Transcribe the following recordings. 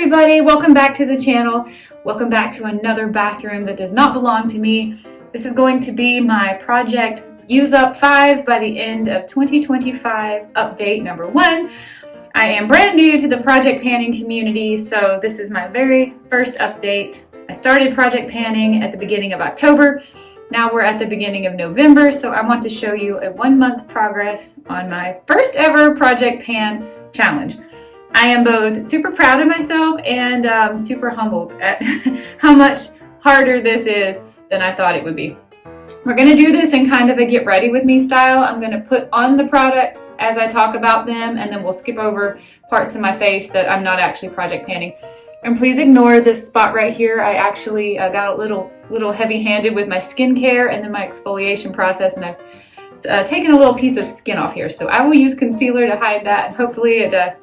everybody, welcome back to the channel. Welcome back to another bathroom that does not belong to me. This is going to be my project Use Up 5 by the end of 2025 update number 1. I am brand new to the project panning community, so this is my very first update. I started project panning at the beginning of October. Now we're at the beginning of November, so I want to show you a 1-month progress on my first ever project pan challenge. I am both super proud of myself and super humbled at how much harder this is than I thought it would be. We're going to do this in kind of a get ready with me style. I'm going to put on the products as I talk about them, and then we'll skip over parts of my face that I'm not actually project panning. And please ignore this spot right here. I actually got a little heavy-handed with my skincare and then my exfoliation process, and I've taken a little piece of skin off here. So I will use concealer to hide that, and hopefully it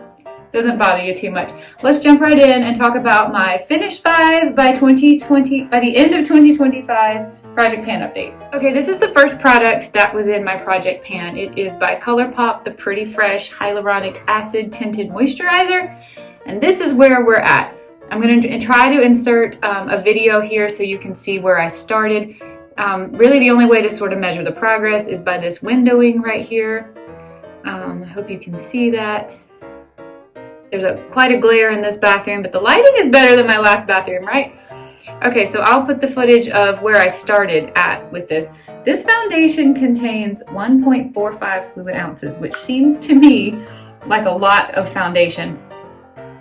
doesn't bother you too much. Let's jump right in and talk about my Finish 5 by the end of 2025 project pan update. Okay, this is the first product that was in my project pan. It is by ColourPop, the Pretty Fresh Hyaluronic Acid Tinted Moisturizer, and this is where we're at. I'm going to try to insert a video here so you can see where I started. Really the only way to sort of measure the progress is by this windowing right here. I hope you can see that. There's quite a glare in this bathroom, but the lighting is better than my last bathroom, right? Okay, so I'll put the footage of where I started at with this. This foundation contains 1.45 fluid ounces, which seems to me like a lot of foundation.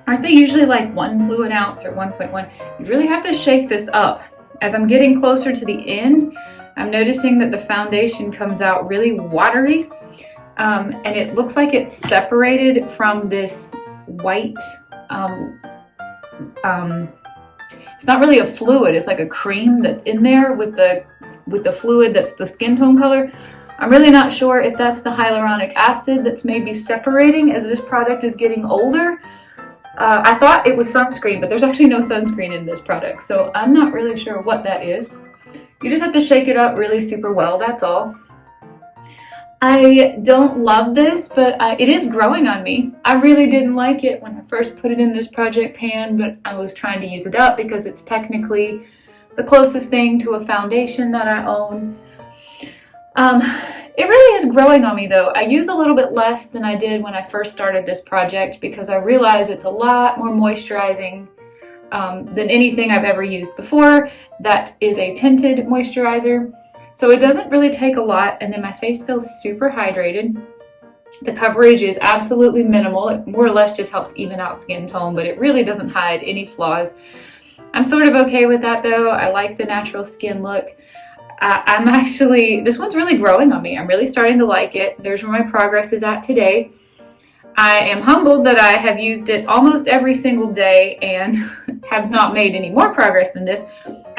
Aren't they usually like 1 fluid ounce or 1.1? You really have to shake this up. As I'm getting closer to the end, I'm noticing that the foundation comes out really watery, and it looks like it's separated from this white, it's not really a fluid, it's like a cream that's in there with the fluid that's the skin tone color. I'm really not sure if that's the hyaluronic acid that's maybe separating as this product is getting older. I thought it was sunscreen, but there's actually no sunscreen in this product, so I'm not really sure what that is. You just have to shake it up really super well, that's all. I don't love this, but it is growing on me. I really didn't like it when I first put it in this project pan, but I was trying to use it up because it's technically the closest thing to a foundation that I own. It really is growing on me though. I use a little bit less than I did when I first started this project because I realize it's a lot more moisturizing than anything I've ever used before. That is a tinted moisturizer. So it doesn't really take a lot, and then my face feels super hydrated. The coverage is absolutely minimal. It more or less just helps even out skin tone, but it really doesn't hide any flaws. I'm sort of okay with that though. I like the natural skin look. This one's really growing on me. I'm really starting to like it. There's where my progress is at today. I am humbled that I have used it almost every single day and have not made any more progress than this.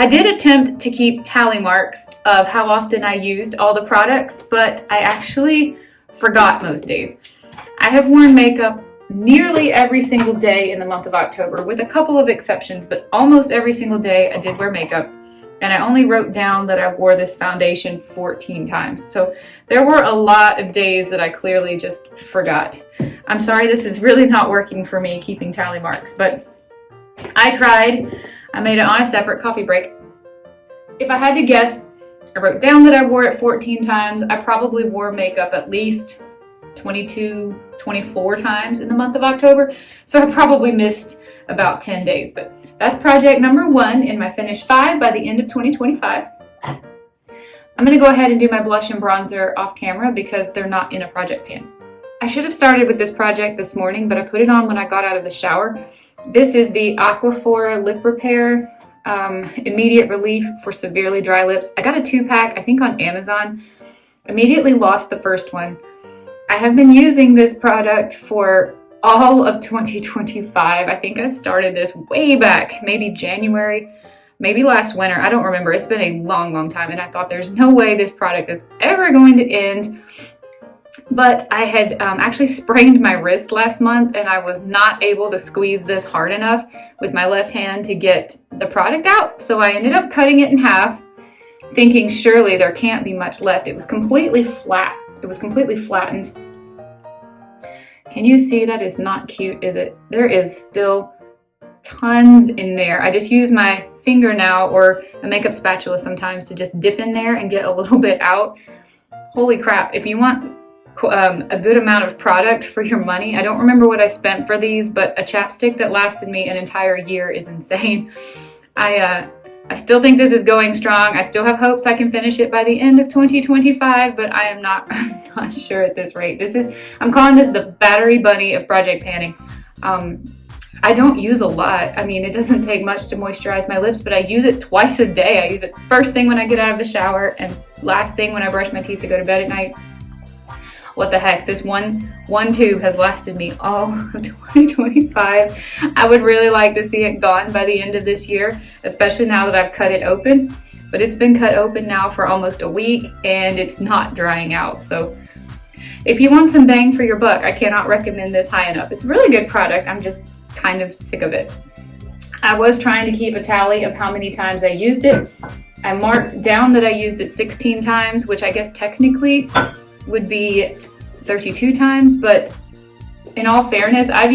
I did attempt to keep tally marks of how often I used all the products, but I actually forgot most days. I have worn makeup nearly every single day in the month of October, with a couple of exceptions, but almost every single day I did wear makeup. And I only wrote down that I wore this foundation 14 times. So there were a lot of days that I clearly just forgot. I'm sorry, this is really not working for me, keeping tally marks, but I tried. I made an honest effort. Coffee break. If I had to guess, I wrote down that I wore it 14 times. I probably wore makeup at least 22, 24 times in the month of October. So I probably missed about 10 days, but that's project number 1 in my Finish 5 by the end of 2025. I'm going to go ahead and do my blush and bronzer off camera because they're not in a project pan. I should have started with this project this morning, but I put it on when I got out of the shower. This is the Aquaphor Lip Repair Immediate Relief for Severely Dry Lips. I got a 2-pack, I think on Amazon. Immediately lost the first one. I have been using this product for all of 2025. I think I started this way back, maybe January, maybe last winter. I don't remember. It's been a long time, and I thought there's no way this product is ever going to end. But I had actually sprained my wrist last month, and I was not able to squeeze this hard enough with my left hand to get the product out. So I ended up cutting it in half, thinking surely there can't be much left. It was completely flat. It was completely flattened. Can you see that is not cute, is it? There is still tons in there. I just use my finger now or a makeup spatula sometimes to just dip in there and get a little bit out. Holy crap, if you want a good amount of product for your money, I don't remember what I spent for these, but a chapstick that lasted me an entire year is insane. I still think this is going strong. I still have hopes I can finish it by the end of 2025, but I'm not sure at this rate. I'm calling this the battery bunny of project panning. I don't use a lot. I mean, it doesn't take much to moisturize my lips, but I use it twice a day. I use it first thing when I get out of the shower and last thing when I brush my teeth to go to bed at night. What the heck, this one tube has lasted me all of 2025. I would really like to see it gone by the end of this year, especially now that I've cut it open. But it's been cut open now for almost a week and it's not drying out. So if you want some bang for your buck, I cannot recommend this high enough. It's a really good product. I'm just kind of sick of it. I was trying to keep a tally of how many times I used it. I marked down that I used it 16 times, which I guess technically would be 32 times, but in all fairness, I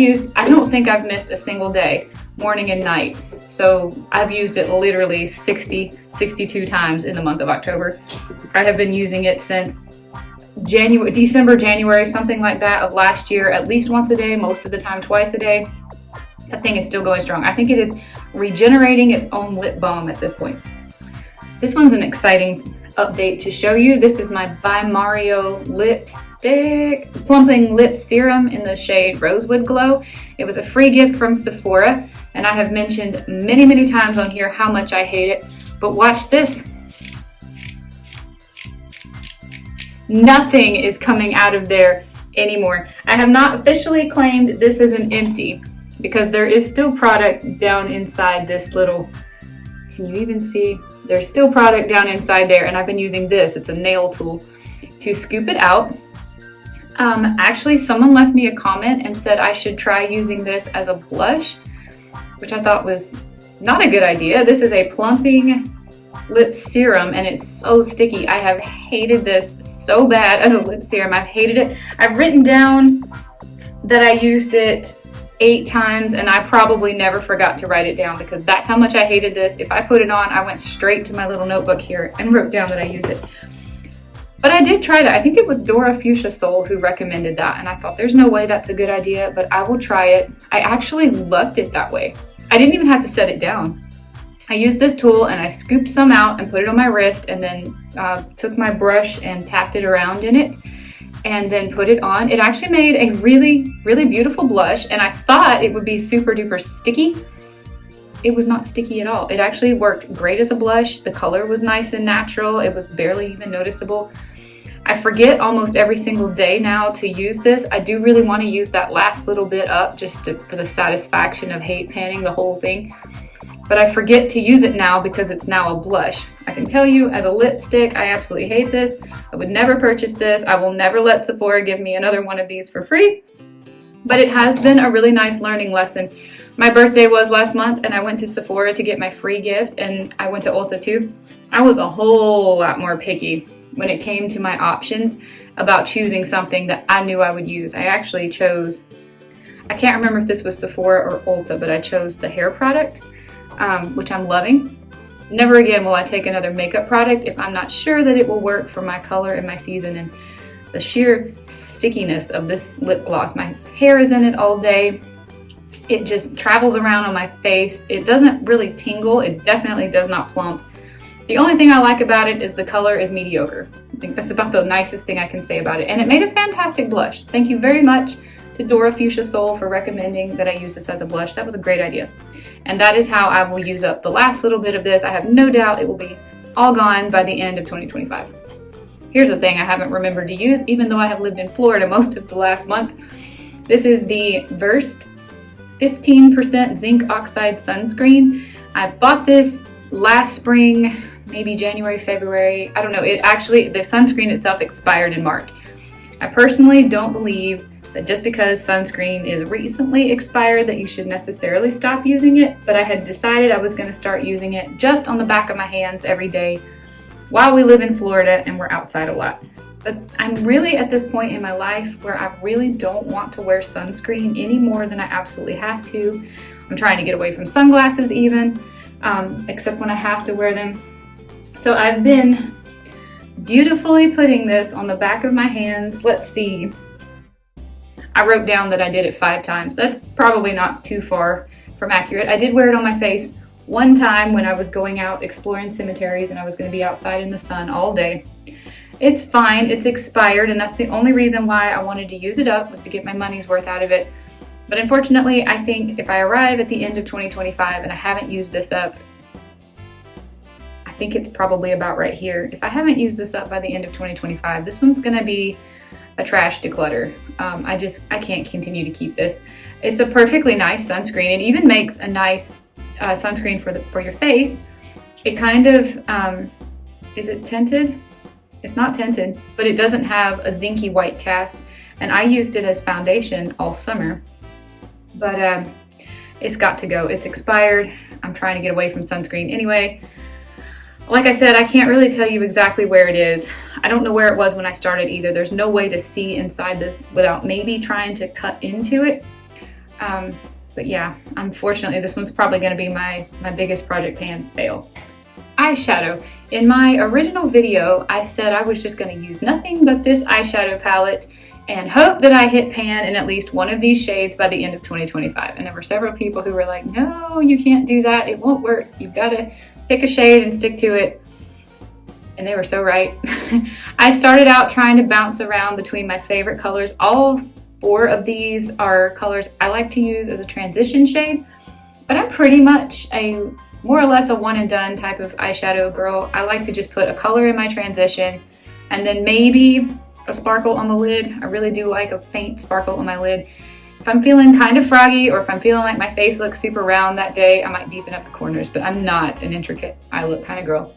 don't think I've missed a single day, morning and night. So I've used it literally 62 times in the month of October. I have been using it since December, January, something like that of last year, at least once a day, most of the time twice a day. That thing is still going strong. I think it is regenerating its own lip balm at this point. This one's an exciting update to show you. This is my By Mario lipstick plumping lip serum in the shade Rosewood Glow. It was a free gift from Sephora, and I have mentioned many times on here how much I hate it, but watch this. Nothing is coming out of there anymore. I have not officially claimed this is an empty because there is still product down inside this little, can you even see? There's still product down inside there, and I've been using this. It's a nail tool to scoop it out. Actually, someone left me a comment and said I should try using this as a blush, which I thought was not a good idea. This is a plumping lip serum, and it's so sticky. I have hated this so bad as a lip serum. I've hated it. I've written down that I used it 8 times, and I probably never forgot to write it down because that's how much I hated this. If I put it on, I went straight to my little notebook here and wrote down that I used it. But I did try that. I think it was Dora Fuchsia Soul who recommended that, and I thought there's no way that's a good idea, but I will try it. I actually loved it that way. I didn't even have to set it down. I used this tool and I scooped some out and put it on my wrist, and then took my brush and tapped it around in it and then put it on. It actually made a really beautiful blush, and I thought it would be super duper sticky. It was not sticky at all. It actually worked great as a blush. The color was nice and natural. It was barely even noticeable. I forget almost every single day now to use this. I do really want to use that last little bit up just for the satisfaction of hate panning the whole thing. But I forget to use it now because it's now a blush. I can tell you as a lipstick, I absolutely hate this. I would never purchase this. I will never let Sephora give me another one of these for free. But it has been a really nice learning lesson. My birthday was last month, and I went to Sephora to get my free gift, and I went to Ulta too. I was a whole lot more picky when it came to my options about choosing something that I knew I would use. I actually chose, I can't remember if this was Sephora or Ulta, but I chose the hair product, which I'm loving. Never again will I take another makeup product if I'm not sure that it will work for my color and my season and the sheer stickiness of this lip gloss. My hair is in it all day. It just travels around on my face. It doesn't really tingle. It definitely does not plump. The only thing I like about it is the color is mediocre. I think that's about the nicest thing I can say about it. And it made a fantastic blush. Thank you very much to Dora Fuchsia Soul for recommending that I use this as a blush. That was a great idea. And that is how I will use up the last little bit of this. I have no doubt it will be all gone by the end of 2025. Here's a thing I haven't remembered to use, even though I have lived in Florida most of the last month. This is the Versed 15% zinc oxide sunscreen. I bought this last spring, maybe January, February. I don't know. The sunscreen itself expired in March. I personally don't believe that just because sunscreen is recently expired that you should necessarily stop using it, but I had decided I was going to start using it just on the back of my hands every day while we live in Florida and we're outside a lot. But I'm really at this point in my life where I really don't want to wear sunscreen any more than I absolutely have to. I'm trying to get away from sunglasses even, except when I have to wear them. So I've been dutifully putting this on the back of my hands. Let's see. I wrote down that I did it 5 times. That's probably not too far from accurate. I did wear it on my face one time when I was going out exploring cemeteries and I was going to be outside in the sun all day. It's fine, it's expired, and that's the only reason why I wanted to use it up, was to get my money's worth out of it. But unfortunately, I think if I arrive at the end of 2025 and I haven't used this up, I think it's probably about right here. If I haven't used this up by the end of 2025, this one's gonna be a trash declutter. I can't continue to keep this. It's a perfectly nice sunscreen. It even makes a nice sunscreen for your face. It kind of, is it tinted? It's not tinted, but it doesn't have a zinky white cast. And I used it as foundation all summer, but it's got to go. It's expired. I'm trying to get away from sunscreen anyway. Like I said, I can't really tell you exactly where it is. I don't know where it was when I started either. There's no way to see inside this without maybe trying to cut into it. But yeah, unfortunately, this one's probably going to be my biggest project pan fail. Eyeshadow. In my original video, I said I was just going to use nothing but this eyeshadow palette and hope that I hit pan in at least one of these shades by the end of 2025. And there were several people who were like, no, you can't do that. It won't work. You've got to pick a shade and stick to it. And they were so right. I started out trying to bounce around between my favorite colors. All 4 of these are colors I like to use as a transition shade, but I'm pretty much more or less a one and done type of eyeshadow girl. I like to just put a color in my transition and then maybe a sparkle on the lid. I really do like a faint sparkle on my lid. If I'm feeling kind of froggy or if I'm feeling like my face looks super round that day, I might deepen up the corners, but I'm not an intricate eye look kind of girl.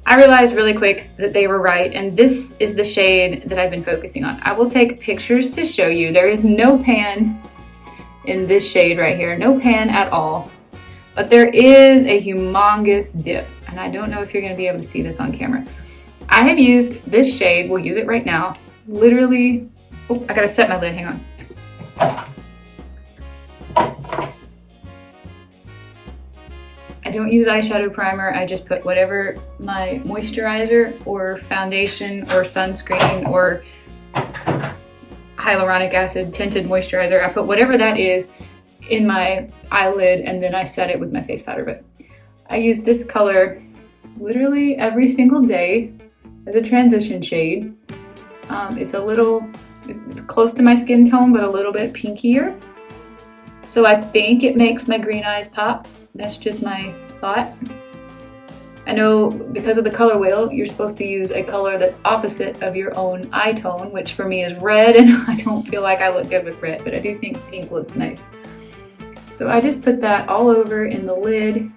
I realized really quick that they were right, and this is the shade that I've been focusing on. I will take pictures to show you. There is no pan in this shade right here, no pan at all, but there is a humongous dip, and I don't know if you're going to be able to see this on camera. I have used this shade, we'll use it right now, literally, oh, I gotta set my lid, hang on. I don't use eyeshadow primer, I just put whatever my moisturizer or foundation or sunscreen or hyaluronic acid tinted moisturizer, I put whatever that is in my eyelid and then I set it with my face powder. But I use this color literally every single day as a transition shade. It's close to my skin tone but a little bit pinkier. So I think it makes my green eyes pop. That's just my thought. I know because of the color wheel, you're supposed to use a color that's opposite of your own eye tone, which for me is red, and I don't feel like I look good with red, but I do think pink looks nice. So I just put that all over in the lid,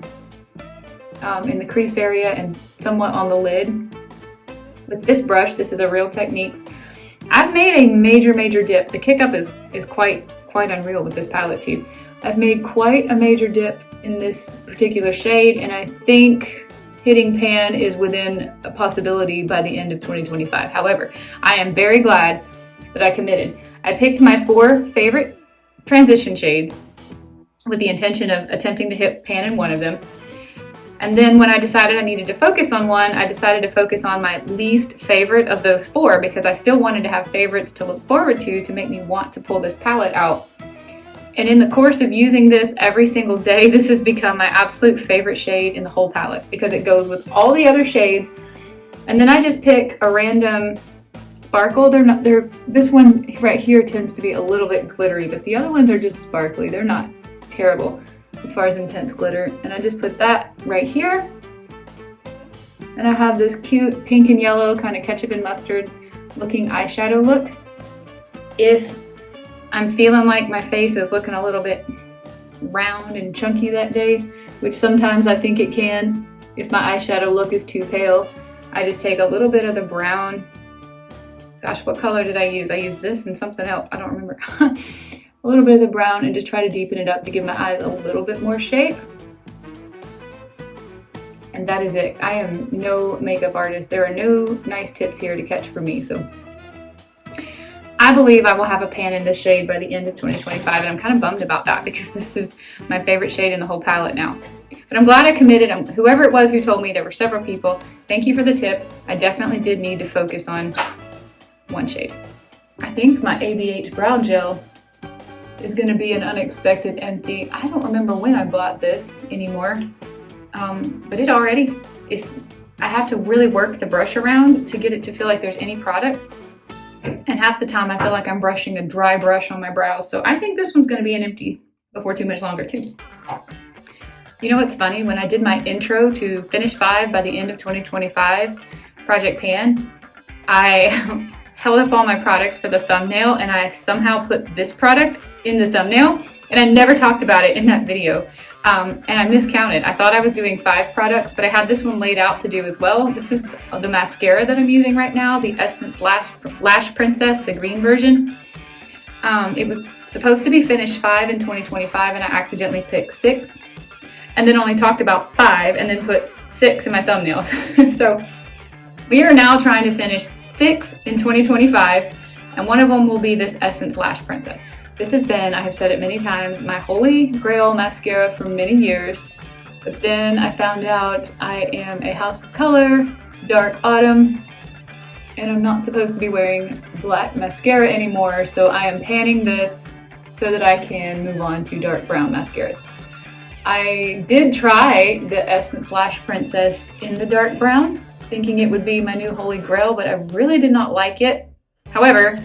in the crease area and somewhat on the lid. With this brush, this is a Real Techniques. I've made a major dip. The kick up is quite unreal with this palette too. I've made quite a major dip in this particular shade, and I think hitting pan is within a possibility by the end of 2025. However, I am very glad that I committed. I picked my 4 favorite transition shades with the intention of attempting to hit pan in one of them. And then when I decided I needed to focus on one, I decided to focus on my least favorite of those 4 because I still wanted to have favorites to look forward to make me want to pull this palette out. And in the course of using this every single day, this has become my absolute favorite shade in the whole palette because it goes with all the other shades. And then I just pick a random sparkle. This one right here tends to be a little bit glittery, but the other ones are just sparkly. They're not terrible as far as intense glitter. And I just put that right here. And I have this cute pink and yellow kind of ketchup and mustard looking eyeshadow look. If I'm feeling like my face is looking a little bit round and chunky that day, which sometimes I think it can if my eyeshadow look is too pale, I just take a little bit of the brown. Gosh, what color did I use? I used this and something else, I don't remember. A little bit of the brown and just try to deepen it up to give my eyes a little bit more shape. And that is it. I am no makeup artist. There are no nice tips here to catch for me, so I believe I will have a pan in this shade by the end of 2025, and I'm kind of bummed about that because this is my favorite shade in the whole palette now. But I'm glad I committed. Whoever it was who told me, there were several people. Thank you for the tip. I definitely did need to focus on one shade. I think my ABH brow gel is going to be an unexpected empty. I don't remember when I bought this anymore, but it already is. I have to really work the brush around to get it to feel like there's any product. And half the time I feel like I'm brushing a dry brush on my brows. So I think this one's going to be an empty before too much longer too. You know what's funny? When I did my intro to Finish 5 by the end of 2025 Project Pan, I held up all my products for the thumbnail, and I somehow put this product in the thumbnail, and I never talked about it in that video. And I miscounted. I thought I was doing 5 products, but I had this one laid out to do as well. This is the mascara that I'm using right now, the Essence Lash Princess, the green version. It was supposed to be Finish 5 in 2025, and I accidentally picked 6, and then only talked about 5, and then put 6 in my thumbnails. So we are now trying to finish 6 in 2025, and one of them will be this Essence Lash Princess. This has been, I have said it many times, my holy grail mascara for many years. But then I found out I am a house of color, dark autumn, and I'm not supposed to be wearing black mascara anymore. So I am panning this so that I can move on to dark brown mascara. I did try the Essence Lash Princess in the dark brown, thinking it would be my new holy grail, but I really did not like it. However,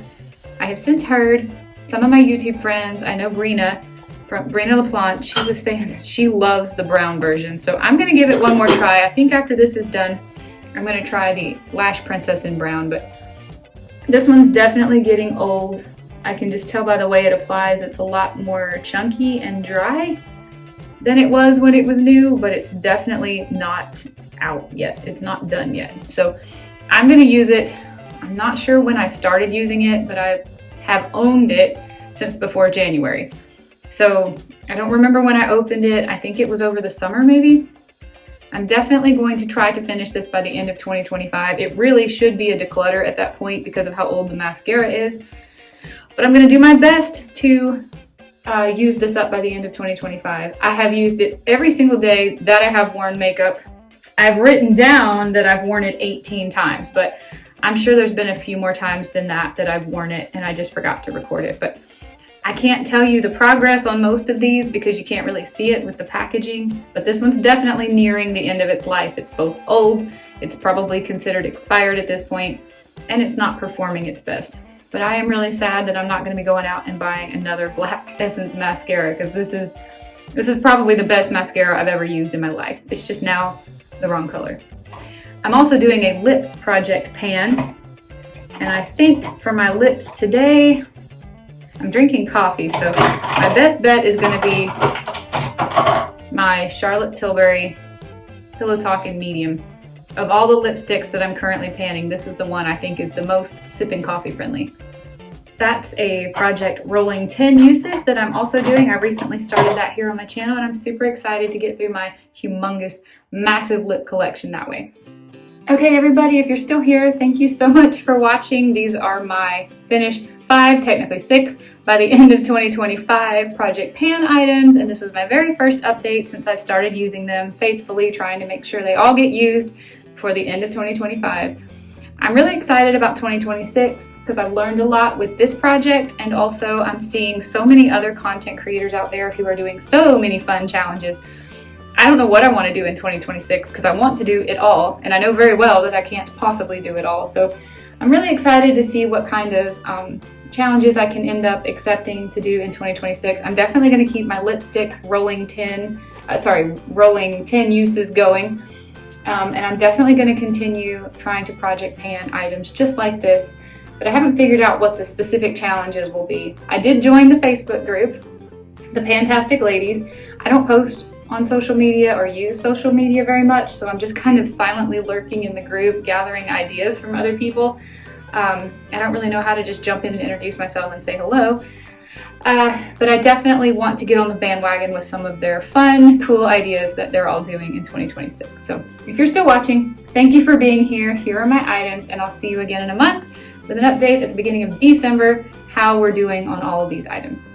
I have since heard some of my YouTube friends, I know Brina LaPlante, she was saying that she loves the brown version. So I'm gonna give it one more try. I think after this is done, I'm gonna try the Lash Princess in brown, but this one's definitely getting old. I can just tell by the way it applies, it's a lot more chunky and dry than it was when it was new, but it's definitely not out yet. It's not done yet. So I'm gonna use it. I'm not sure when I started using it, but I have owned it since before January. So I don't remember when I opened it. I think it was over the summer maybe. I'm definitely going to try to finish this by the end of 2025. It really should be a declutter at that point because of how old the mascara is. But I'm gonna do my best to use this up by the end of 2025. I have used it every single day that I have worn makeup. I've written down that I've worn it 18 times, but I'm sure there's been a few more times than that I've worn it and I just forgot to record it. But I can't tell you the progress on most of these because you can't really see it with the packaging. But this one's definitely nearing the end of its life. It's both old, it's probably considered expired at this point, and it's not performing its best. But I am really sad that I'm not going to be going out and buying another black Essence mascara because this is probably the best mascara I've ever used in my life. It's just now the wrong color. I'm also doing a lip project pan, and I think for my lips today, I'm drinking coffee, so my best bet is going to be my Charlotte Tilbury Pillow Talk in medium. Of all the lipsticks that I'm currently panning, this is the one I think is the most sipping coffee friendly. That's a project rolling 10 uses that I'm also doing. I recently started that here on my channel, and I'm super excited to get through my humongous, massive lip collection that way. Okay, everybody, if you're still here, thank you so much for watching. These are my Finish 5, technically 6, by the end of 2025 Project Pan items, and this was my very first update since I've started using them faithfully, trying to make sure they all get used before the end of 2025. I'm really excited about 2026 because I've learned a lot with this project, and also I'm seeing so many other content creators out there who are doing so many fun challenges. I don't know what I want to do in 2026 because I want to do it all, and I know very well that I can't possibly do it all. So I'm really excited to see what kind of challenges I can end up accepting to do in 2026. I'm definitely going to keep my lipstick rolling 10 uses going, and I'm definitely going to continue trying to project pan items just like this, but I haven't figured out what the specific challenges will be. I did join the Facebook group, the Pantastic Ladies. I don't post on social media or use social media very much, so I'm just kind of silently lurking in the group, gathering ideas from other people. I don't really know how to just jump in and introduce myself and say hello, but I definitely want to get on the bandwagon with some of their fun, cool ideas that they're all doing in 2026. So if you're still watching, thank you for being here. Here are my items, and I'll see you again in a month with an update at the beginning of December how we're doing on all of these items.